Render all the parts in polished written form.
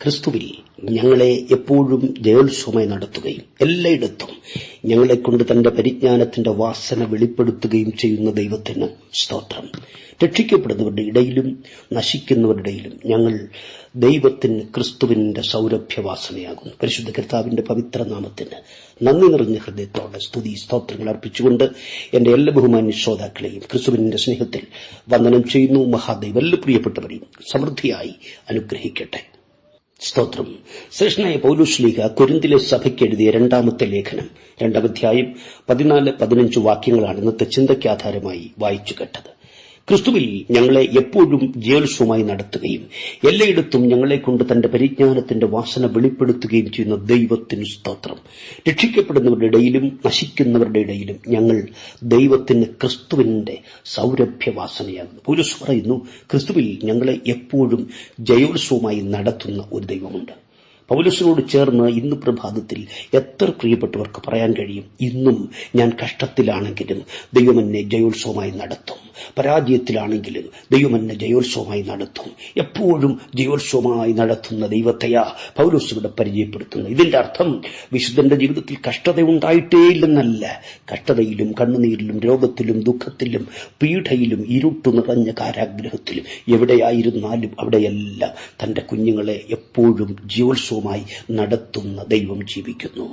ക്രിസ്തുവിൽ ഞങ്ങളെ എപ്പോഴും ജയോത്സവമായി നടത്തുകയും എല്ലായിടത്തും ഞങ്ങളെക്കൊണ്ട് തന്റെ പരിജ്ഞാനത്തിന്റെ വാസന വെളിപ്പെടുത്തുകയും ചെയ്യുന്ന ദൈവത്തിന് സ്തോത്രം. രക്ഷിക്കപ്പെടുന്നവരുടെ ഇടയിലും നശിക്കുന്നവരുടെ ഇടയിലും ഞങ്ങൾ ദൈവത്തിന് ക്രിസ്തുവിന്റെ സൗരഭ്യവാസനയാകുന്നു. പരിശുദ്ധ കർത്താവിന്റെ പവിത്ര നാമത്തിന് നന്ദി നിറഞ്ഞ ഹൃദയത്തോടെ സ്തുതി സ്തോത്രങ്ങൾ അർപ്പിച്ചുകൊണ്ട് എന്റെ എല്ലാ ബഹുമാന്യ ശ്രോതാക്കളെയും ക്രിസ്തുവിന്റെ സ്നേഹത്തിൽ വന്ദനം ചെയ്യുന്നു. മഹാദൈവം എല്ലാ പ്രിയപ്പെട്ടവരെയും സമൃദ്ധിയായി അനുഗ്രഹിക്കട്ടെ. സ്തോത്രം. ശ്രേഷ്ഠനായ പൗലോസ്ലീഹ കൊരിന്തിലെ സഭയ്ക്ക് എഴുതിയ രണ്ടാമത്തെ ലേഖനം 2-ാം അധ്യായം 14-15 വാക്യങ്ങളാണ് ഇന്നത്തെ ചിന്തയ്ക്ക് ആധാരമായി വായിച്ചു കേട്ടത്. ക്രിസ്തുവിൽ ഞങ്ങളെ എപ്പോഴും ജയോത്സവമായി നടത്തുകയും എല്ലായിടത്തും ഞങ്ങളെക്കൊണ്ട് തന്റെ പരിജ്ഞാനത്തിന്റെ വാസന വെളിപ്പെടുത്തുകയും ചെയ്യുന്ന ദൈവത്തിന് സ്തോത്രം. രക്ഷിക്കപ്പെടുന്നവരുടെ ഇടയിലും നശിക്കുന്നവരുടെ ഇടയിലും ഞങ്ങൾ ദൈവത്തിന് ക്രിസ്തുവിന്റെ സൗരഭ്യവാസനയാകുന്നു. പൗലോസ് പറയുന്നു, ക്രിസ്തുവിൽ ഞങ്ങളെ എപ്പോഴും ജയോത്സവമായി നടത്തുന്ന ഒരു ദൈവമുണ്ട്. പൗലോസിനോട് ചേർന്ന് ഇന്ന് പ്രഭാതത്തിൽ എത്ര പ്രിയപ്പെട്ടവർക്ക് പറയാൻ കഴിയും, ഇന്നും ഞാൻ കഷ്ടത്തിലാണെങ്കിലും ദൈവം എന്നെ ജയോത്സവമായി നടത്തും, പരാജയത്തിലാണെങ്കിലും ദൈവം എന്നെ ജയോത്സവമായി നടത്തും. എപ്പോഴും ജയോത്സവമായി നടത്തുന്ന ദൈവത്തെയാ പൗലോസ് ഇവിടെ പരിചയപ്പെടുത്തുന്നത്. ഇതിന്റെ അർത്ഥം വിശുദ്ധന്റെ ജീവിതത്തിൽ കഷ്ടതയുണ്ടായിട്ടേയില്ലെന്നല്ല. കഷ്ടതയിലും കണ്ണുനീരിലും രോഗത്തിലും ദുഃഖത്തിലും പീഡയിലും ഇരുട്ടു നിറഞ്ഞ കാരാഗ്രഹത്തിലും എവിടെയായിരുന്നാലും അവിടെയെല്ലാം തന്റെ കുഞ്ഞുങ്ങളെ എപ്പോഴും ജയോത്സവമായി നടത്തുന്ന ദൈവം ജീവിക്കുന്നു.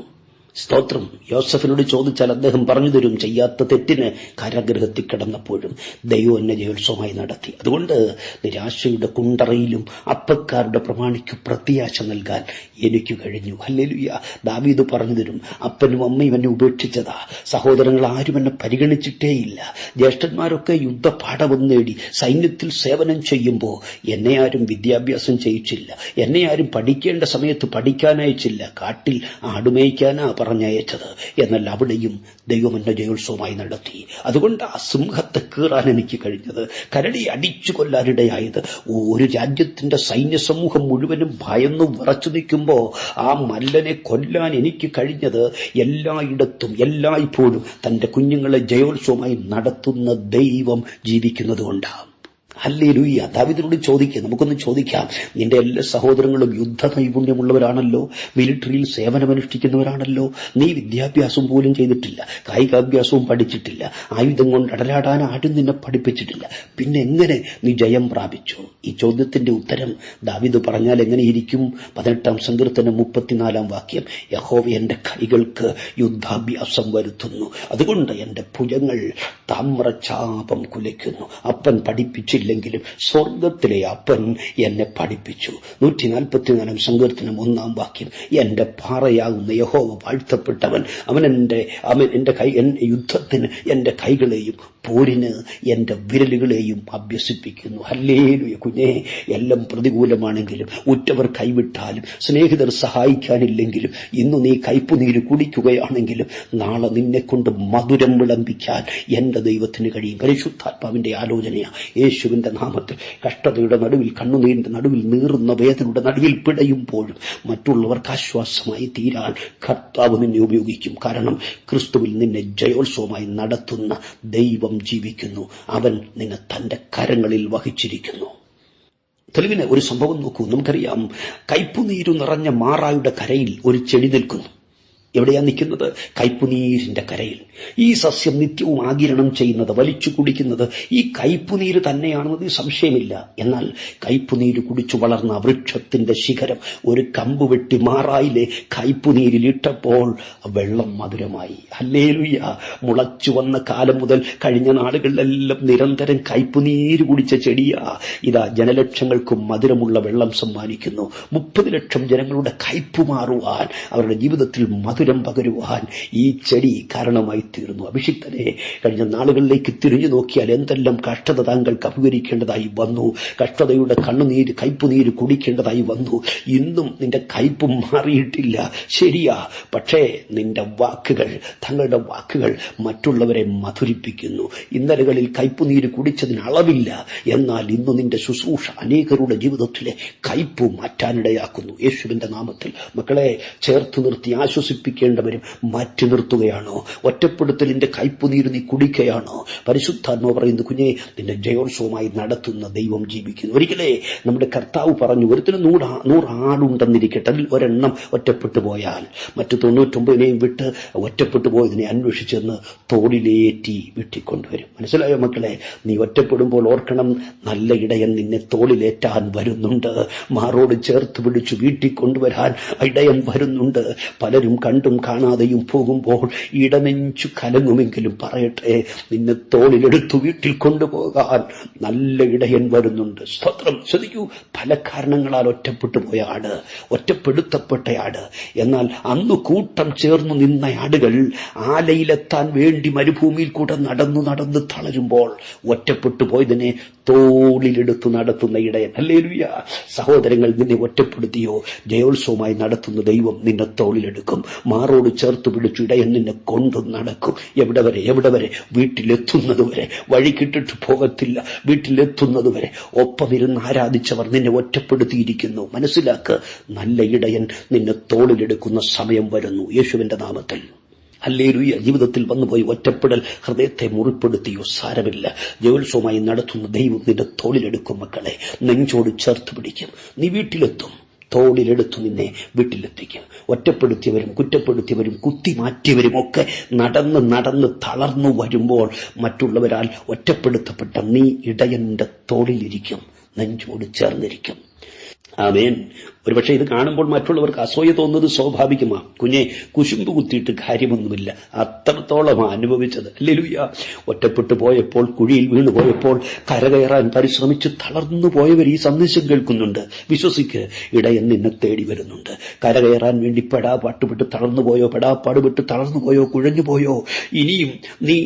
സ്തോത്രം. യോസഫിനോട് ചോദിച്ചാൽ അദ്ദേഹം പറഞ്ഞു തരും, ചെയ്യാത്ത തെറ്റിന് കാരാഗ്രഹത്തിൽ കിടന്നപ്പോഴും ദൈവം എന്നെ ജയോത്സവമായി നടത്തി. അതുകൊണ്ട് നിരാശയുടെ കുണ്ടറയിലും അപ്പക്കാരുടെ പ്രമാണിക്ക് പ്രത്യാശ നൽകാൻ എനിക്ക് കഴിഞ്ഞു. ഹല്ലേലൂയ. ദാവീദ് പറഞ്ഞു തരും, അപ്പനും അമ്മയും എന്നെ ഉപേക്ഷിച്ചതാ, സഹോദരങ്ങൾ ആരും എന്നെ പരിഗണിച്ചിട്ടേയില്ല, ജ്യേഷ്ഠന്മാരൊക്കെ യുദ്ധപാഠവും നേടി സൈന്യത്തിൽ സേവനം ചെയ്യുമ്പോൾ എന്നെ ആരും വിദ്യാഭ്യാസം ചെയ്യിച്ചില്ല, എന്നെ ആരും പഠിക്കേണ്ട സമയത്ത് പഠിക്കാനയച്ചില്ല, കാട്ടിൽ ആടുമേയ്ക്കാനാ പറഞ്ഞയച്ചത്. എന്നാൽ അവിടെയും ദൈവം എന്നെ ജയോത്സവമായി നടത്തി. അതുകൊണ്ട് ആ സിംഹത്തെ കീറാൻ എനിക്ക് കഴിഞ്ഞത്, കരടി അടിച്ചു കൊല്ലാനിടയായത്, ഒരു രാജ്യത്തിന്റെ സൈന്യ സമൂഹം മുഴുവനും ഭയന്നു വിറച്ചു നിൽക്കുമ്പോ ആ മല്ലനെ കൊല്ലാൻ എനിക്ക് കഴിഞ്ഞത്, എല്ലായിടത്തും എല്ലായ്പ്പോഴും തന്റെ കുഞ്ഞുങ്ങളെ ജയോത്സവമായി നടത്തുന്ന ദൈവം ജീവിക്കുന്നതുകൊണ്ടാണ്. ഹല്ലേലൂയ. ദാവീദിനോട് ചോദിക്കുക, നമുക്കൊന്ന് ചോദിക്കാം, നിന്റെ എല്ലാ സഹോദരങ്ങളും യുദ്ധ നൈപുണ്യമുള്ളവരാണല്ലോ, മിലിറ്ററിയിൽ സേവനമനുഷ്ഠിക്കുന്നവരാണല്ലോ, നീ വിദ്യാഭ്യാസം പോലും ചെയ്തിട്ടില്ല, കായികാഭ്യാസവും പഠിച്ചിട്ടില്ല, ആയുധം കൊണ്ട് അടലാടാൻ ആരും നിന്നെ പഠിപ്പിച്ചിട്ടില്ല, പിന്നെ എങ്ങനെ നീ ജയം പ്രാപിച്ചു? ഈ ചോദ്യത്തിന്റെ ഉത്തരം ദാവീദ് പറഞ്ഞാൽ എങ്ങനെയിരിക്കും? 18-ാം സങ്കീർത്തനം 34-ാം വാക്യം, യഹോവ എന്റെ കൈകൾക്ക് യുദ്ധാഭ്യാസം വരുത്തുന്നു, അതുകൊണ്ട് എന്റെ ഭുജങ്ങൾ താമ്രചാപം കുലയ്ക്കുന്നു. അപ്പൻ പഠിപ്പിച്ചില്ലെങ്കിലും സ്വർഗത്തിലെ അപ്പൻ എന്നെ പഠിപ്പിച്ചു. 144-ാം സങ്കീർത്തനം 1-ാം വാക്യം, എന്റെ പാറയാകുന്ന യഹോവ വാഴ്ത്തപ്പെട്ടവൻ, അവൻ എന്റെ യുദ്ധത്തിന് എന്റെ കൈകളെയും പോരിന് എന്റെ വിരലുകളെയും അഭ്യസിപ്പിക്കുന്നു. ഹല്ലേലൂയ. കുഞ്ഞേ, എല്ലാം പ്രതികൂലമാണെങ്കിലും, ഉറ്റവർ കൈവിട്ടാലും, സ്നേഹിതർ സഹായിക്കാനില്ലെങ്കിലും, ഇന്നു നീ കയ്പുനീര് കുടിക്കുകയാണെങ്കിലും, നാളെ നിന്നെക്കൊണ്ട് മധുരം വിളമ്പിക്കാൻ എന്റെ ദൈവത്തിന് കഴിയും. പരിശുദ്ധാത്മാവിന്റെ ആലോചനയാണ്. യേശുവിന്റെ നാമത്തിൽ കഷ്ടതയുടെ നടുവിൽ, കണ്ണുനീരിന്റെ നടുവിൽ, നീറുന്ന വേദനയുടെ നടുവിൽ പിടയുമ്പോഴും മറ്റുള്ളവർക്ക് ആശ്വാസമായി തീരാൻ കർത്താവ് നിന്നെ ഉപയോഗിക്കും. കാരണം ക്രിസ്തുവിൽ നിന്നെ ജയോത്സവമായി നടത്തുന്ന ദൈവം ജീവിക്കുന്നു. അവൻ നിന്നെ തന്റെ കരങ്ങളിൽ വഹിച്ചിരിക്കുന്നു. തെളിവിന് ഒരു സംഭവം നോക്കൂ. നമുക്കറിയാം, കയ്പുനീരു നിറഞ്ഞ മാറായുടെ കരയിൽ ഒരു ചെടി നിൽക്കുന്നു. എവിടെയാ നിൽക്കുന്നത്? കയ്പുനീരിന്റെ കരയിൽ. ഈ സസ്യം നിത്യവും ആഗിരണം ചെയ്യുന്നത്, വലിച്ചു കുടിക്കുന്നത് ഈ കയ്പുനീര് തന്നെയാണെന്നത് സംശയമില്ല. എന്നാൽ കയ്പുനീര് കുടിച്ചു വളർന്ന വൃക്ഷത്തിന്റെ ശിഖരം ഒരു കമ്പ് വെട്ടി മാറായിലെ കയ്പുനീരിലിട്ടപ്പോൾ വെള്ളം മധുരമായി. ഹല്ലേലൂയ. മുളച്ചു വന്ന കാലം മുതൽ കഴിഞ്ഞ നാളുകളിലെല്ലാം നിരന്തരം കയ്പുനീര് കുടിച്ച ചെടിയാ ഇതാ ജനലക്ഷങ്ങൾക്കും മധുരമുള്ള വെള്ളം സമ്മാനിക്കുന്നു. 30 ലക്ഷം ജനങ്ങളുടെ കയ്പ് മാറുവാൻ, അവരുടെ ജീവിതത്തിൽ മധുരം പകരുവാൻ ഈ ചെടി കാരണമായി തീർന്നു. അഭിഷിക്തനെ, കഴിഞ്ഞ നാളുകളിലേക്ക് തിരിഞ്ഞു നോക്കിയാൽ എന്തെല്ലാം കഷ്ടത താങ്കൾക്ക് അഭിമുഖീകരിക്കേണ്ടതായി വന്നു. കഷ്ടതയുടെ കണ്ണുനീര്, കയ്പുനീര് കുടിക്കേണ്ടതായി വന്നു. ഇന്നും നിന്റെ കയ്പ് മാറിയിട്ടില്ല, ശരിയാ. പക്ഷേ നിന്റെ വാക്കുകൾ, തങ്ങളുടെ വാക്കുകൾ മറ്റുള്ളവരെ മധുരിപ്പിക്കുന്നു. ഇന്നലകളിൽ കയ്പുനീര് കുടിച്ചതിന് അളവില്ല, എന്നാൽ ഇന്ന് നിന്റെ ശുശ്രൂഷ അനേകരുടെ ജീവിതത്തിലെ കയ്പ് മാറ്റാനിടയാക്കുന്നു. യേശുവിന്റെ നാമത്തിൽ മക്കളെ ചേർത്ത് നിർത്തി ആശ്വസിപ്പിക്കും ജീവിപ്പിക്കേണ്ടവരും മാറ്റി നിർത്തുകയാണോ? ഒറ്റപ്പെടുത്തലിന്റെ കയ്പുനീര് നീ കുടിക്കുകയാണോ? പരിശുദ്ധാത്മാവ് പറയുന്നു, കുഞ്ഞെ, നിന്റെ ജയോത്സവമായി നടത്തുന്ന ദൈവം ജീവിക്കുന്നു. ഒരിക്കലേ നമ്മുടെ കർത്താവ് പറഞ്ഞു, ഒരുത്തിന് 100 ആടുണ്ടെന്നിരിക്കട്ടെ, അതിൽ ഒരെണ്ണം ഒറ്റപ്പെട്ടു പോയാൽ മറ്റു 99 വിട്ട് ഒറ്റപ്പെട്ടു പോയതിനെ അന്വേഷിച്ചെന്ന് തോളിലേറ്റി വീട്ടിക്കൊണ്ടുവരും. മനസ്സിലായോ മക്കളെ? നീ ഒറ്റപ്പെടുമ്പോൾ ഓർക്കണം, നല്ല ഇടയൻ നിന്നെ തോളിലേറ്റാൻ വരുന്നുണ്ട്. മാറോട് ചേർത്ത് പിടിച്ചു വീട്ടിക്കൊണ്ടുവരാൻ ഇടയൻ വരുന്നുണ്ട്. പലരും കണ്ടും കാണാതെയും പോകുമ്പോൾ ഇടനെഞ്ചു കലങ്ങുമെങ്കിലും പറയട്ടെ, നിന്നെ തോളിലെടുത്തു വീട്ടിൽ കൊണ്ടുപോകാൻ നല്ല ഇടയൻ വരുന്നുണ്ട്. സ്തോത്രം. ശ്രദ്ധിക്കൂ, പല കാരണങ്ങളാൽ ഒറ്റപ്പെട്ടു പോയ ആട്, ഒറ്റപ്പെടുത്തപ്പെട്ട ആട്. എന്നാൽ അന്ന് കൂട്ടം ചേർന്നു നിന്ന ആടുകൾ ആലയിലെത്താൻ വേണ്ടി മരുഭൂമിയിൽ കൂടെ നടന്ന് തളരുമ്പോൾ ഒറ്റപ്പെട്ടു പോയതിനെ തോളിലെടുത്തു നടത്തുന്ന ഇടയൻ. ഹല്ലേലൂയ. സഹോദരങ്ങൾ, നിന്നെ ഒറ്റപ്പെടുത്തിയോ? ജയോത്സവമായി നടത്തുന്ന ദൈവം നിന്നെ തോളിലെടുക്കും. മാറോട് ചേർത്ത് പിടിച്ചു ഇടയൻ നിന്നെ കൊണ്ടു നടക്കും. എവിടെ വരെ? വീട്ടിലെത്തുന്നതുവരെ. വഴിക്കിട്ടിട്ട് പോകത്തില്ല. വീട്ടിലെത്തുന്നതുവരെ ഒപ്പമിരുന്ന് ആരാധിച്ചവർ നിന്നെ ഒറ്റപ്പെടുത്തിയിരിക്കുന്നു. മനസ്സിലാക്ക്, നല്ല ഇടയൻ നിന്നെ തോളിലെടുക്കുന്ന സമയം വരുന്നു, യേശുവിന്റെ നാമത്തിൽ. ഹല്ലേലൂയ. ജീവിതത്തിൽ വന്നുപോയി ഒറ്റപ്പെടൽ ഹൃദയത്തെ മുറിപ്പെടുത്തിയോ? സാരമില്ല. ജയോത്സവമായി നടത്തുന്ന ദൈവം നിന്റെ തോളിലെടുക്കും മക്കളെ, നെഞ്ചോട് ചേർത്ത് പിടിക്കും. നീ വീട്ടിലെത്തും, തോളിലെടുത്തു നിന്നെ വീട്ടിലെത്തിക്കും. ഒറ്റപ്പെടുത്തിയവരും കുറ്റപ്പെടുത്തിയവരും കുത്തിമാറ്റിയവരും ഒക്കെ നടന്ന് തളർന്നു വരുമ്പോൾ മറ്റുള്ളവരാൽ ഒറ്റപ്പെടുത്തപ്പെട്ട നീ ഇടയന്റെ തോളിലിരിക്കും, നെഞ്ചോട് ചേർന്നിരിക്കും. ആമേൻ. ഒരുപക്ഷെ ഇത് കാണുമ്പോൾ മറ്റുള്ളവർക്ക് അസൂയ തോന്നുന്നത് സ്വാഭാവികമാണ്. കുഞ്ഞെ, കുശുമ്പ് കുത്തിയിട്ട് കാര്യമൊന്നുമില്ല. അത്രത്തോളം അനുഭവിച്ചത്. ഹല്ലേലൂയ. ഒറ്റപ്പെട്ടു പോയപ്പോൾ, കുഴിയിൽ വീണു പോയപ്പോൾ, കരകയറാൻ പരിശ്രമിച്ച് തളർന്നു പോയവർ ഈ സന്ദേശം കേൾക്കുന്നുണ്ട്. വിശ്വസിക്ക്, ഇടയൻ നിന്നെ തേടി വരുന്നുണ്ട്. കരകയറാൻ വേണ്ടി പെടാപാട്ടുപെട്ട് തളർന്നുപോയോ, പെടാപ്പാടുപെട്ട് തളർന്നുപോയോ, കുഴഞ്ഞുപോയോ, ഇനിയും നീ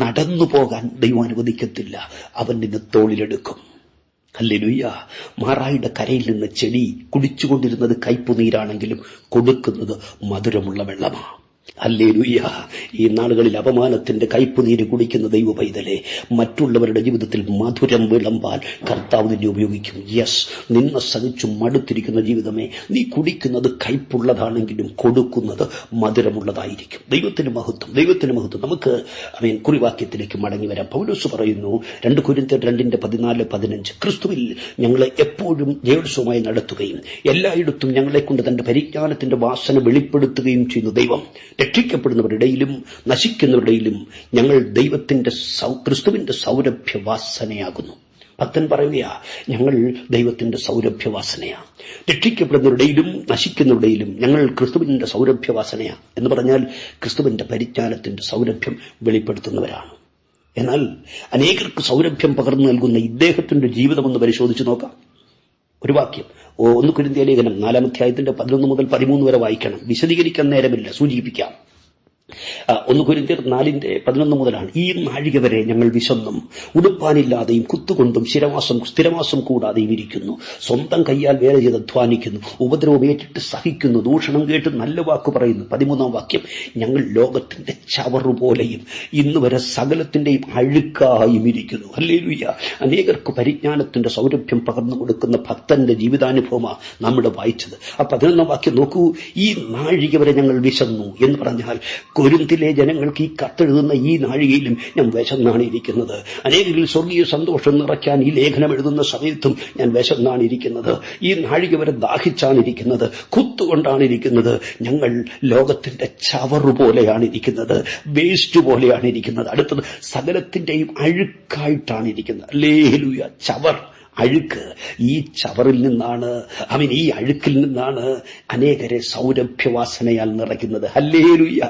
നടന്നു പോകാൻ ദൈവം അനുവദിക്കത്തില്ല. അവൻ നിന്നെ തോളിലെടുക്കും. ഹല്ലേലൂയ. മാറായിയുടെ കരയിൽ നിന്ന് ചെടി കുടിച്ചുകൊണ്ടിരുന്നത് കയ്പുനീരാണെങ്കിലും കൊടുക്കുന്നത് മധുരമുള്ള വെള്ളമാണ്. ഹല്ലേലൂയ. ഈ നാളുകളിൽ അപമാനത്തിന്റെ കയ്പുനീര് കുടിക്കുന്ന ദൈവ പൈതലെ, മറ്റുള്ളവരുടെ ജീവിതത്തിൽ മധുരം വിളമ്പാൻ കർത്താവ് നിന്നെ ഉപയോഗിക്കും. യെസ്, നിന്നെ സഹിച്ചു മടുത്തിരിക്കുന്ന ജീവിതമേ, നീ കുടിക്കുന്നത് കയ്പുള്ളതാണെങ്കിലും കൊടുക്കുന്നത് മധുരമുള്ളതായിരിക്കും. ദൈവത്തിന് മഹത്വം, ദൈവത്തിന് മഹത്വം. നമുക്ക് കുറിവാക്യത്തിലേക്ക് മടങ്ങി വരാം. പൗലോസ് പറയുന്നു, 2 കൊരിന്ത്യർ 2:14-15, ക്രിസ്തുവിൽ ഞങ്ങളെ എപ്പോഴും ജയോത്സവമായി നടത്തുകയും എല്ലായിടത്തും ഞങ്ങളെക്കൊണ്ട് തന്റെ പരിജ്ഞാനത്തിന്റെ വാസന വെളിപ്പെടുത്തുകയും ചെയ്യുന്ന ദൈവം രക്ഷിക്കപ്പെടുന്നവരുടെയിലും നശിക്കുന്നവരുടെയിലും ഞങ്ങൾ ക്രിസ്തുവിന്റെ സൗരഭ്യവാസനയാകുന്നു. ഭക്തൻ പറയുകയാ, ഞങ്ങൾ ദൈവത്തിന്റെ സൗരഭ്യവാസനയാ. രക്ഷിക്കപ്പെടുന്നവരുടെയിലും നശിക്കുന്നവരുടെയിലും ഞങ്ങൾ ക്രിസ്തുവിന്റെ സൗരഭ്യവാസനയാ എന്ന് പറഞ്ഞാൽ ക്രിസ്തുവിന്റെ പരിജ്ഞാനത്തിന്റെ സൗരഭ്യം വെളിപ്പെടുത്തുന്നവരാണ്. എന്നാൽ അനേകർക്ക് സൗരഭ്യം പകർന്നു നൽകുന്ന ഇദ്ദേഹത്തിന്റെ ജീവിതമെന്ന് പരിശോധിച്ചു നോക്കാം. ഒരു വാക്യം 1 കൊരിന്ത്യർ ലേഖനം 4-ാം അധ്യായത്തിന്റെ 11 മുതൽ 13 വരെ വായിക്കണം. വിശദീകരിക്കാൻ നേരമില്ല, സൂചിപ്പിക്കാം. 1 കൊരിന്ത്യർ 4:11 മുതലാണ്. ഈ നാഴിക വരെ ഞങ്ങൾ വിശന്നും ഉടുപ്പാനില്ലാതെയും കുത്തുകൊണ്ടും സ്ഥിരവാസം കൂടാതെയും ഇരിക്കുന്നു. സ്വന്തം കയ്യാൽ വേല ചെയ്ത് അധ്വാനിക്കുന്നു. ഉപദ്രവമേറ്റിട്ട് സഹിക്കുന്നു. ദൂഷണം കേട്ട് നല്ല വാക്ക് പറയുന്നു. 13-ാം വാക്യം, ഞങ്ങൾ ലോകത്തിന്റെ ചവറുപോലെയും ഇന്ന് വരെ സകലത്തിന്റെയും അഴുക്കായും ഇരിക്കുന്നു. ഹല്ലേലൂയ. അനേകർക്ക് പരിജ്ഞാനത്തിന്റെ സൗരഭ്യം പകർന്നു കൊടുക്കുന്ന ഭക്തന്റെ ജീവിതാനുഭവമാണ് നമ്മുടെ വായിച്ചത്. 11-ാം വാക്യം നോക്കൂ. ഈ നാഴിക വരെ ഞങ്ങൾ വിശന്നു എന്ന് പറഞ്ഞാൽ കൊരിന്തിലെ ജനങ്ങൾക്ക് ഈ കത്തെഴുതുന്ന ഈ നാഴികയിലും ഞാൻ വിശന്നാണ് ഇരിക്കുന്നത്. അനേകരിൽ സ്വർഗീയ സന്തോഷം നിറയ്ക്കാൻ ഈ ലേഖനം എഴുതുന്ന സമയത്തും ഞാൻ വിശന്നാണ് ഇരിക്കുന്നത്. ഈ നാഴിക വരെ ദാഹിച്ചാണ് ഇരിക്കുന്നത്, കുത്തുകൊണ്ടാണ് ഇരിക്കുന്നത്. ഞങ്ങൾ ലോകത്തിന്റെ ചവറ് പോലെയാണ് ഇരിക്കുന്നത്, വേസ്റ്റ് പോലെയാണ് ഇരിക്കുന്നത്. അടുത്തത്, സകലത്തിന്റെയും അഴുക്കായിട്ടാണ് ഇരിക്കുന്നത്. ഹല്ലേലൂയ. ചവർ, അഴുക്ക്. ഈ ചവറിൽ നിന്നാണ്, ഈ അഴുക്കിൽ നിന്നാണ് അനേകരെ സൗരഭ്യവാസനയാൽ നിറയ്ക്കുന്നത്. ഹല്ലേലൂയ.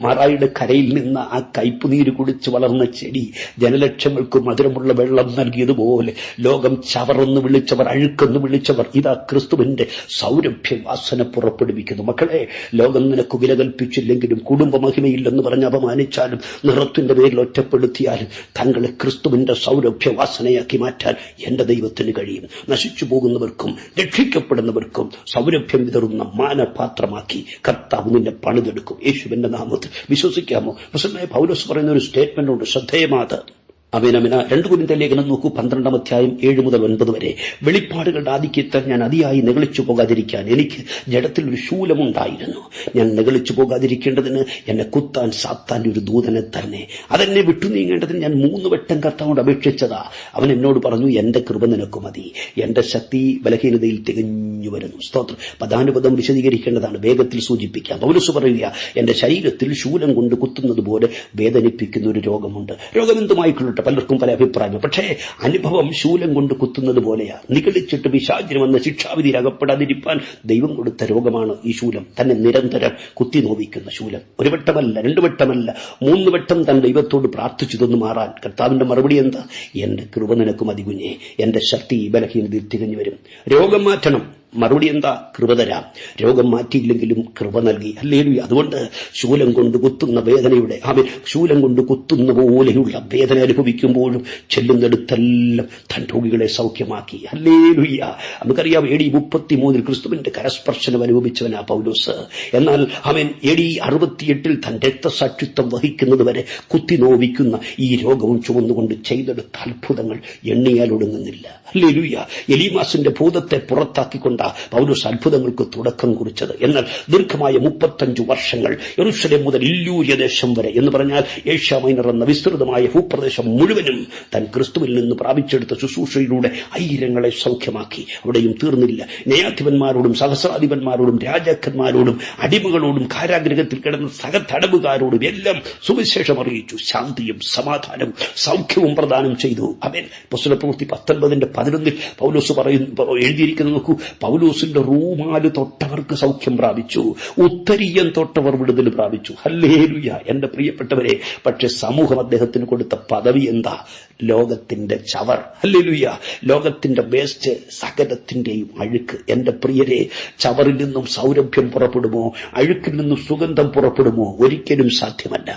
മാറായുടെ കരയിൽ നിന്ന് ആ കയ്പുനീര് കുടിച്ച് വളർന്ന ചെടി ജനലക്ഷങ്ങൾക്ക് മധുരമുള്ള വെള്ളം നൽകിയതുപോലെ ലോകം ചവറെന്ന് വിളിച്ചവർ, അഴുക്കെന്ന് വിളിച്ചവർ ഇതാ ക്രിസ്തുവിന്റെ സൗരഭ്യവാസന പുറപ്പെടുവിക്കുന്നു. മക്കളെ, ലോകം നിനക്ക് വില കൽപ്പിച്ചില്ലെങ്കിലും, കുടുംബ മഹിമയില്ലെന്ന് പറഞ്ഞ് അപമാനിച്ചാലും, നിറത്തിന്റെ പേരിൽ ഒറ്റപ്പെടുത്തിയാലും തങ്ങളെ ക്രിസ്തുവിന്റെ സൗരഭ്യവാസനയാൽ മാറ്റാൻ എന്റെ ദൈവത്തിന് കഴിയും. നശിച്ചു പോകുന്നവർക്കും രക്ഷിക്കപ്പെടുന്നവർക്കും സൗരഭ്യം വിതറുന്ന മാനപാത്രമാക്കി കർത്താവ് നിന്നെ പണിതെടുക്കും യേശുവിന്റെ നാമത്തിൽ. വിശ്വസിക്കാമോ? പ്രസന്നമായ പൗലോസ് പറയുന്ന ഒരു സ്റ്റേറ്റ്മെന്റ് ഉണ്ട്, ശ്രദ്ധേയമാത്. അമേനമേന 2 കൊരിന്ത്യർ ലേഖനം നോക്കൂ, 12-ാം അധ്യായം 7 മുതൽ 9 വരെ. വെളിപ്പാടുകളുടെ ആധിക്യത്താൽ ഞാൻ അതിയായി നിഗളിച്ചു പോകാതിരിക്കാൻ എനിക്ക് ജഡത്തിൽ ഒരു ശൂലമുണ്ടായിരുന്നു. ഞാൻ നിഗളിച്ചു പോകാതിരിക്കേണ്ടതിന് എന്നെ കുത്താൻ സാത്താന്റെ ഒരു ദൂതനെ തന്നെ അതെന്നെ വിട്ടു നീങ്ങേണ്ടതിന് ഞാൻ 3 വട്ടം കർത്താവോട് അപേക്ഷിച്ചതാ. അവൻ എന്നോട് പറഞ്ഞു, എന്റെ കൃപ നിനക്ക് മതി, എന്റെ ശക്തി ബലഹീനതയിൽ തികഞ്ഞു വരുന്നു. സ്തോത്രം. പദാനുപദം വിശദീകരിക്കേണ്ടതാണ്, വേഗത്തിൽ സൂചിപ്പിക്കാം. പൗലോസ് പറയുക, എന്റെ ശരീരത്തിൽ ശൂലം കൊണ്ട് കുത്തുന്നത് പോലെ വേദനിപ്പിക്കുന്ന ഒരു രോഗമുണ്ട്. രോഗമെന്തുമായിക്കൊള്ളട്ടെ, പലർക്കും പല അഭിപ്രായങ്ങൾ. പക്ഷേ അനുഭവം ശൂലം കൊണ്ട് കുത്തുന്നത് പോലെയാ. നിഗളിച്ചിട്ട് പിശാചിന് വന്ന ശിക്ഷാവിധിയിൽ അകപ്പെടാതിരിക്കാൻ ദൈവം കൊടുത്ത രോഗമാണ് ഈ ശൂലം. തന്നെ നിരന്തരം കുത്തി നോവിക്കുന്ന ശൂലം. 1 വട്ടമല്ല, 2 വട്ടമല്ല, 3 വട്ടം താൻ ദൈവത്തോട് പ്രാർത്ഥിച്ചതൊന്ന് മാറാൻ കർത്താവിന്റെ മറുപടി എന്താ? എന്റെ കൃപ നിനക്ക് മതി കുഞ്ഞേ, എന്റെ ശക്തി ബലഹീനതയിൽ തികഞ്ഞു വരും. രോഗം മാറ്റണം, മറുപടി എന്താ? കൃപ തരാം. രോഗം മാറ്റിയില്ലെങ്കിലും കൃപ നൽകി. ഹല്ലേലൂയ. അതുകൊണ്ട് ശൂലം കൊണ്ട് കുത്തുന്ന വേദനയുടെ ശൂലം കൊണ്ട് കുത്തുന്ന പോലെയുള്ള വേദന അനുഭവിക്കുമ്പോഴും ചെല്ലുന്നിടത്തെല്ലാം തൻ രോഗികളെ സൗഖ്യമാക്കി. ഹല്ലേലൂയ. നമുക്കറിയാം, AD 33 ക്രിസ്തുവിന്റെ കരസ്പർശനം അനുഭവിച്ചവനാ പൗലോസ്. എന്നാൽ അവൻ AD 68 തൻ രക്തസാക്ഷിത്വം വഹിക്കുന്നത് വരെ കുത്തി നോവിക്കുന്ന ഈ രോഗവും ചുമന്നുകൊണ്ട് ചെയ്തെടുത്ത അത്ഭുതങ്ങൾ എണ്ണിയാൽ ഒടുങ്ങുന്നില്ല. ഹല്ലേലൂയ. എലീമാസിന്റെ ഭൂതത്തെ പുറത്താക്കിക്കൊണ്ട പൗലോസ് അത്ഭുതങ്ങൾക്ക് തുടക്കം കുറിച്ചത്. എന്നാൽ ദീർഘമായ 35 വർഷങ്ങൾ യെരൂശലേം മുതൽ ഇല്ലൂര്യ ദേശം വരെ എന്ന് പറഞ്ഞാൽ ഏഷ്യ മൈനർ എന്ന വിസ്തൃതമായ ഭൂപ്രദേശം മുഴുവനും താൻ ക്രിസ്തുവിൽ നിന്ന് പ്രാപിച്ചെടുത്ത ശുശ്രൂഷയിലൂടെ ആയിരങ്ങളെ സൗഖ്യമാക്കി. അവിടെയും തീർന്നില്ല. ന്യായാധിപന്മാരോടും സഹസ്രാധിപന്മാരോടും രാജാക്കന്മാരോടും അടിമകളോടും കാരാഗ്രഹത്തിൽ കിടന്ന സഹതടവുകാരോടും എല്ലാം സുവിശേഷം അറിയിച്ചു. ശാന്തിയും സമാധാനവും സൗഖ്യവും പ്രദാനം ചെയ്തു. ആമേൻ. അപ്പോസ്തലപ്രവൃത്തി 19:11 പൗലോസ് എഴുതിയിരിക്കുന്നത് നോക്കൂ, പൗലോസിന്റെ റൂമാല് തൊട്ടവർക്ക് സൗഖ്യം പ്രാപിച്ചു, ഉത്തരീയം തൊട്ടവർ വിടുതൽ പ്രാപിച്ചു. ഹല്ലേലൂയ. എന്റെ പ്രിയപ്പെട്ടവരെ, പക്ഷെ സമൂഹം അദ്ദേഹത്തിന് കൊടുത്ത പദവി എന്താ? ലോകത്തിന്റെ ചവർ. ഹല്ലേലൂയ. ലോകത്തിന്റെ വേസ്റ്റ്, സകലത്തിന്റെയും അഴുക്ക്. എന്റെ പ്രിയരെ, ചവറിൽ നിന്നും സൗരഭ്യം പുറപ്പെടുമോ? അഴുക്കിൽ നിന്നും സുഗന്ധം പുറപ്പെടുമോ? ഒരിക്കലും സാധ്യമല്ല.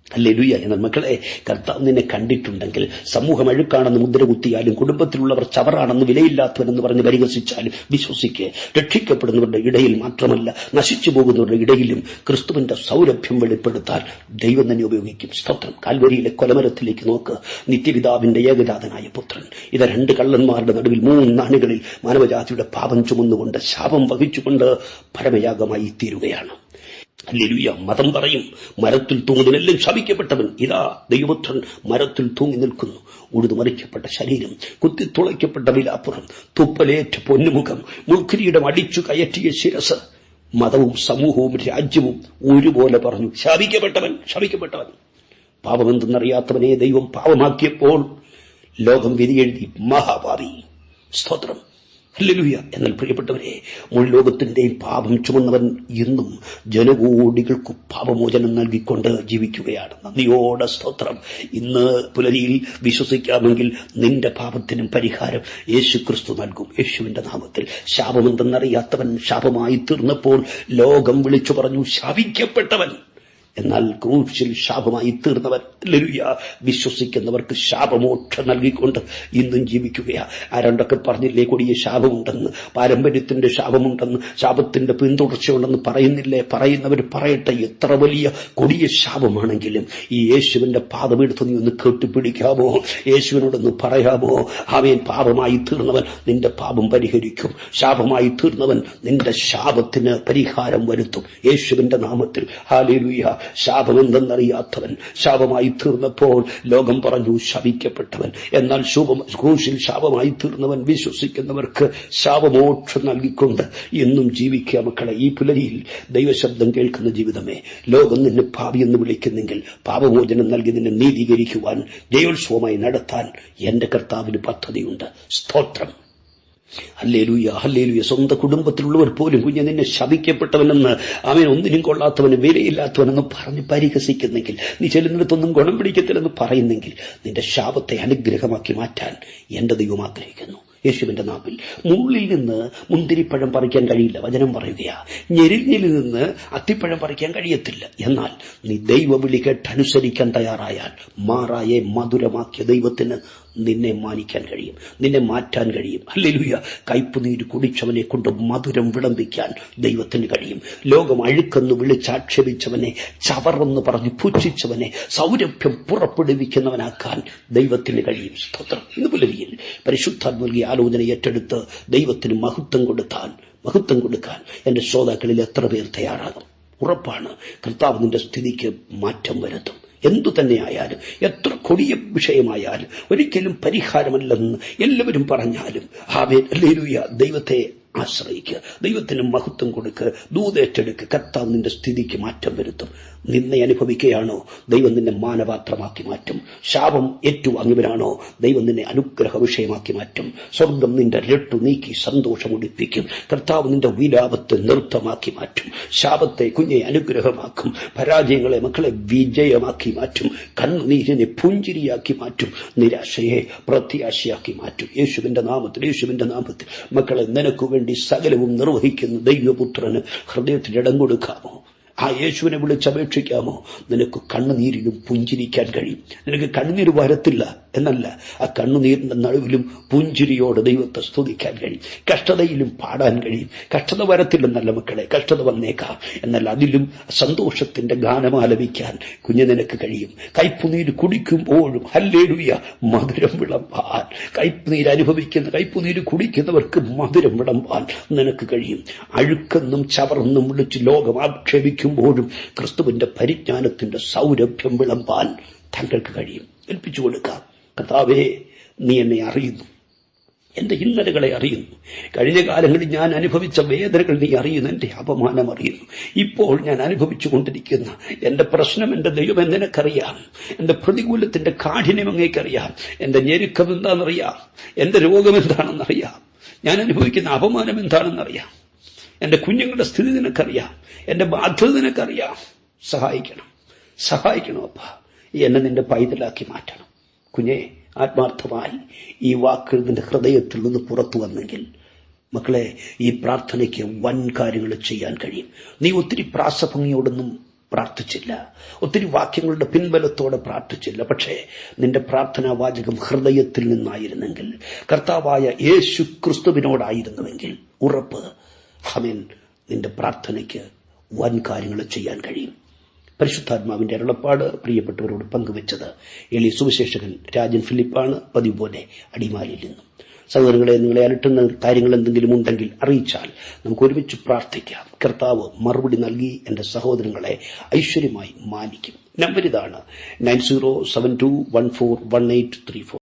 ഹല്ലേലൂയ. എന്നാൽ മക്കളെ, കർത്താവ് നിന്നെ കണ്ടിട്ടുണ്ടെങ്കിൽ സമൂഹം അഴുക്കാണെന്ന് മുദ്ര കുത്തിയാലും കുടുംബത്തിലുള്ളവർ ചവറാണെന്ന് വിലയില്ലാത്തവരെന്ന് പറഞ്ഞ് പരിഹസിച്ചാലും വിശ്വസിക്ക്, രക്ഷിക്കപ്പെടുന്നവരുടെ ഇടയിൽ മാത്രമല്ല നശിച്ചു പോകുന്നവരുടെ ഇടയിലും ക്രിസ്തുവിന്റെ സൗരഭ്യം വെളിപ്പെടുത്താൻ ദൈവം തന്നെ ഉപയോഗിക്കും. സ്തോത്രം. കാൽവരിയിലെ കൊലമരത്തിലേക്ക് നോക്ക്. നിത്യപിതാവിന്റെ ഏകജാതനായ പുത്രൻ ഇത് 2 കള്ളന്മാരുടെ നടുവിൽ 3 നാണികളിൽ മാനവജാതിയുടെ പാപം ചുമന്നുകൊണ്ട് ശാപം വഹിച്ചുകൊണ്ട് പരമയാഗമായി തീരുകയാണ്. ഹല്ലേലൂയ. മതം പറയും, മരത്തിൽ തൂങ്ങുന്നതിനെല്ലാം ശപിക്കപ്പെട്ടവൻ. ഇതാ ദൈവപുത്രൻ മരത്തിൽ തൂങ്ങി നിൽക്കുന്നു. ഉഴുതുമറിക്കപ്പെട്ട ശരീരം, കുത്തിത്തുളയ്ക്കപ്പെട്ട വിലാപ്പുറം, തുപ്പലേറ്റ പൊന്നുമുഖം, മുൾക്കിരീടം അടിച്ചു കയറ്റിയ ശിരസ്. മതവും സമൂഹവും രാജ്യവും ഒരുപോലെ പറഞ്ഞു, ശപിക്കപ്പെട്ടവൻ, ശപിക്കപ്പെട്ടവൻ. പാപമെന്തെന്നറിയാത്തവനെ ദൈവം പാപമാക്കിയപ്പോൾ ലോകം വിധിയെഴുതി, മഹാപാപി. സ്തോത്രം. ഹല്ലേലൂയ. എന്നാൽ പ്രിയപ്പെട്ടവരെ, മുഴുവൻ ലോകത്തിന്റെയും പാപം ചുമന്നവൻ ഇന്നും ജനകോടികൾക്ക് പാപമോചനം നൽകിക്കൊണ്ട് ജീവിക്കുകയാണ്. നന്ദിയോടെ സ്തോത്രം. ഇന്ന് പുലരിയിൽ വിശ്വസിക്കാമെങ്കിൽ നിന്റെ പാപത്തിനും പരിഹാരം യേശുക്രിസ്തു നൽകും. യേശുവിന്റെ നാമത്തിൽ. ശാപമെന്തെന്നറിയാത്തവൻ ശാപമായി തീർന്നപ്പോൾ ലോകം വിളിച്ചു പറഞ്ഞു, ശപിക്കപ്പെട്ടവൻ. എന്നാൽ ക്രൂശിൽ ശാപമായി തീർന്നവൻ, ഹല്ലേലൂയ, വിശ്വസിക്കുന്നവർക്ക് ശാപമോക്ഷം നൽകിക്കൊണ്ട് ഇന്നും ജീവിക്കുകയാ. ആരണ്ടൊക്കെ പറഞ്ഞില്ലേ കൊടിയ ശാപമുണ്ടെന്ന്, പാരമ്പര്യത്തിന്റെ ശാപമുണ്ടെന്ന്, ശാപത്തിന്റെ പിന്തുടർച്ചയുണ്ടെന്ന് പറയുന്നില്ലേ? പറയുന്നവർ പറയട്ടെ. എത്ര വലിയ കൊടിയ ശാപമാണെങ്കിലും ഈ യേശുവിന്റെ പാദമെടുത്ത് നീ ഒന്ന് കെട്ടിപ്പിടിക്കാമോ? യേശുവിനോടൊന്ന് പറയാമോ? അവൻ പാപമായി തീർന്നവൻ നിന്റെ പാപം പരിഹരിക്കും. ശാപമായി തീർന്നവൻ നിന്റെ ശാപത്തിന് പരിഹാരം വരുത്തും യേശുവിന്റെ നാമത്തിൽ. ഹല്ലേലൂയ. ശാപമെന്തെന്നറിയാത്തവൻ ശാപമായി തീർന്നപ്പോൾ ലോകം പറഞ്ഞു, ശപിക്കപ്പെട്ടവൻ. എന്നാൽ ക്രൂശിൽ ശാപമായി തീർന്നവൻ വിശ്വസിക്കുന്നവർക്ക് ശാപമോക്ഷം നൽകിക്കൊണ്ട് എന്നും ജീവിക്കുക. മക്കളെ, ഈ പുലരിയിൽ ദൈവശബ്ദം കേൾക്കുന്ന ജീവിതമേ, ലോകം നിന്നെ പാപിയെന്ന് വിളിക്കുന്നെങ്കിൽ പാപമോചനം നൽകി നിന്നെ നീതീകരിക്കുവാൻ, ജയോത്സവമായി നടത്താൻ എന്റെ കർത്താവിന് പദ്ധതിയുണ്ട്. സ്തോത്രം. Hallelujah, hallelujah. സ്വന്തം കുടുംബത്തിലുള്ളവർ പോലും കുഞ്ഞെ നിന്നെ ശപിക്കപ്പെട്ടവനെന്ന്, അവൻ ഒന്നിനും കൊള്ളാത്തവന്, വിലയില്ലാത്തവനെന്ന് പറഞ്ഞ് പരിഹസിക്കുന്നെങ്കിൽ, നീ ചെല്ലുന്നിടത്തൊന്നും ഗുണം പിടിക്കത്തില്ലെന്ന് പറയുന്നെങ്കിൽ, നിന്റെ ശാപത്തെ അനുഗ്രഹമാക്കി മാറ്റാൻ എന്റെ ദൈവം ആഗ്രഹിക്കുന്നു. യേശുവിന്റെ നാമത്തിൽ. മുള്ളിൽ നിന്ന് മുന്തിരിപ്പഴം പറിക്കാൻ കഴിയില്ല, വചനം പറയുകയാ. ഞെരിഞ്ഞിൽ നിന്ന് അത്തിപ്പഴം പറിക്കാൻ കഴിയത്തില്ല. എന്നാൽ നീ ദൈവവിളി കേട്ടനുസരിക്കാൻ തയ്യാറായാൽ മാറായെ മധുരമാക്കിയ ദൈവത്തിന് നിന്നെ മാനിക്കാൻ കഴിയും, നിന്നെ മാറ്റാൻ കഴിയും. ഹല്ലേലൂയ. കയ്പുനീര് കുടിച്ചവനെ കൊണ്ട് മധുരം വിളമ്പിക്കാൻ ദൈവത്തിന് കഴിയും. ലോകം അഴുക്കെന്ന് വിളിച്ചാക്ഷേപിച്ചവനെ, ചവറെന്ന് പറഞ്ഞ് പുച്ഛിച്ചവനെ സൗരഭ്യം പുറപ്പെടുവിക്കുന്നവനാക്കാൻ ദൈവത്തിന് കഴിയും. സ്തോത്രം. ഇന്ന് പുലരിയിൽ പരിശുദ്ധാത്മ നൽകിയ ആലോചന ഏറ്റെടുത്ത് ദൈവത്തിന് മഹത്വം കൊടുക്കാൻ എന്റെ ശ്രോതാക്കളിൽ എത്ര പേർ തയ്യാറാകും? ഉറപ്പാണ്, കർത്താവ് നിന്റെ സ്ഥിതിക്ക് മാറ്റം വരുത്തും. എന്തു തന്നെയായാലും, എത്ര കൊടിയ വിഷയമായാലും, ഒരിക്കലും പരിഹാരമല്ലെന്ന് എല്ലാവരും പറഞ്ഞാലും ആമേൻ, ഹല്ലേലൂയ, ദൈവത്തെ ആശ്രയിക്കുക, ദൈവത്തിന് മഹത്വം കൊടുക്കുക, ദൂതേറ്റെടുക്കുക. കർത്താവ് നിന്റെ സ്ഥിതിക്ക് മാറ്റം വരുത്തും. നിന്നെ അനുഭവിക്കുകയാണോ? ദൈവം നിന്നെ മാനപാത്രമാക്കി മാറ്റും. ശാപം ഏറ്റുവാങ്ങിയവരാണോ? ദൈവം നിന്നെ അനുഗ്രഹ വിഷയമാക്കി മാറ്റും. സ്വർഗം നിന്റെ രട്ടു നീക്കി സന്തോഷമുടിപ്പിക്കും. കർത്താവ് നിന്റെ വിലാപത്തെ നൃത്തമാക്കി മാറ്റും. ശാപത്തെ കുഞ്ഞെ അനുഗ്രഹമാക്കും. പരാജയങ്ങളെ മക്കളെ വിജയമാക്കി മാറ്റും. കണ്ണുനീരിനെ പുഞ്ചിരിയാക്കി മാറ്റും. നിരാശയെ പ്രത്യാശയാക്കി മാറ്റും. യേശുവിന്റെ നാമത്തിൽ മക്കളെ, നിനക്കു വേണ്ടി സകലവും നിർവഹിക്കുന്ന ദൈവപുത്രന് ഹൃദയത്തിൽ ഇടം കൊടുക്കാമോ? ആ യേശുവിനെ വിളിച്ചപേക്ഷിക്കാമോ? നിനക്ക് കണ്ണുനീരിലും പുഞ്ചിരിക്കാൻ കഴിയും. നിനക്ക് കണ്ണുനീര് വരത്തില്ല എന്നല്ല, ആ കണ്ണുനീരിന്റെ നടുവിലും പുഞ്ചിരിയോട് ദൈവത്തെ സ്തുതിക്കാൻ കഴിയും. കഷ്ടതയിലും പാടാൻ കഴിയും. കഷ്ടത വരത്തില്ലെന്നല്ല മക്കളെ, കഷ്ടത വന്നേക്കാം, എന്നാൽ അതിലും സന്തോഷത്തിന്റെ ഗാനമാലപിക്കാൻ കുഞ്ഞ് നിനക്ക് കഴിയും. കയ്പുനീര് കുടിക്കുമ്പോഴും ഹല്ലേലൂയ മധുരം വിളമ്പാൻ, കയ്പുനീര് കുടിക്കുന്നവർക്ക് മധുരം വിളമ്പാൻ നിനക്ക് കഴിയും. അഴുക്കെന്നും ചവർന്നും വിളിച്ച് ലോകം ആക്ഷേപിക്കുമ്പോഴും ക്രിസ്തുവിന്റെ പരിജ്ഞാനത്തിന്റെ സൗരഭ്യം വിളമ്പാൻ താങ്കൾക്ക് കഴിയും. ഏൽപ്പിച്ചു കൊടുക്കാം. കർത്താവേ, നീ എന്നെ അറിയുന്നു, എന്റെ ഇന്നലകളെ അറിയുന്നു, കഴിഞ്ഞ കാലങ്ങളിൽ ഞാൻ അനുഭവിച്ച വേദനകൾ നീ അറിയുന്നു, എന്റെ അപമാനം അറിയുന്നു, ഇപ്പോൾ ഞാൻ അനുഭവിച്ചു കൊണ്ടിരിക്കുന്ന എന്റെ പ്രശ്നം എന്റെ ദൈവം നിനക്കറിയാം, എന്റെ പ്രതികൂലത്തിന്റെ കാഠിന്യം അങ്ങേക്കറിയാം, എന്റെ ഞെരുക്കം എന്താണെന്നറിയാം, എന്റെ രോഗം എന്താണെന്നറിയാം, ഞാൻ അനുഭവിക്കുന്ന അപമാനം എന്താണെന്നറിയാം, എന്റെ കുഞ്ഞുങ്ങളുടെ സ്ഥിതി നിനക്കറിയാം, എന്റെ ബാധ്യത നിനക്കറിയാം. സഹായിക്കണം അപ്പ, എന്നെ നിന്റെ പൈതലാക്കി മാറ്റണം. കുഞ്ഞെ, ആത്മാർത്ഥമായി ഈ വാക്കുകൾ നിന്റെ ഹൃദയത്തിൽ നിന്ന് പുറത്തു വന്നെങ്കിൽ മക്കളെ, ഈ പ്രാർത്ഥനയ്ക്ക് വൻ കാര്യങ്ങൾ ചെയ്യാൻ കഴിയും. നീ ഒത്തിരി പ്രാസഭംഗിയോടൊന്നും പ്രാർത്ഥിച്ചില്ല, ഒത്തിരി വാക്യങ്ങളുടെ പിൻബലത്തോടെ പ്രാർത്ഥിച്ചില്ല. പക്ഷേ നിന്റെ പ്രാർത്ഥനാ വാചകം ഹൃദയത്തിൽ നിന്നായിരുന്നെങ്കിൽ, കർത്താവായ യേശു ക്രിസ്തുവിനോടായിരുന്നുവെങ്കിൽ, ഉറപ്പ് ആമേൻ, നിന്റെ പ്രാർത്ഥനയ്ക്ക് വൻ കാര്യങ്ങൾ ചെയ്യാൻ കഴിയും. പരിശുദ്ധാത്മാവിന്റെ അരുളപ്പാട് പ്രിയപ്പെട്ടവരോട് പങ്കുവെച്ചത് എളിയ സുവിശേഷകൻ രാജൻ ഫിലിപ്പാണ്, പതിവ് പോലെ അടിമാലിയിൽ നിന്നും. സഹോദരങ്ങളെ, നിങ്ങളെ അലട്ടുന്ന കാര്യങ്ങൾ എന്തെങ്കിലും ഉണ്ടെങ്കിൽ അറിയിച്ചാൽ നമുക്ക് ഒരുമിച്ച് പ്രാർത്ഥിക്കാം. കർത്താവ് മറുപടി നൽകി എന്റെ സഹോദരങ്ങളെ ഐശ്വര്യമായി മാനിക്കും. നമ്പർ ഇതാണ് 9072141834.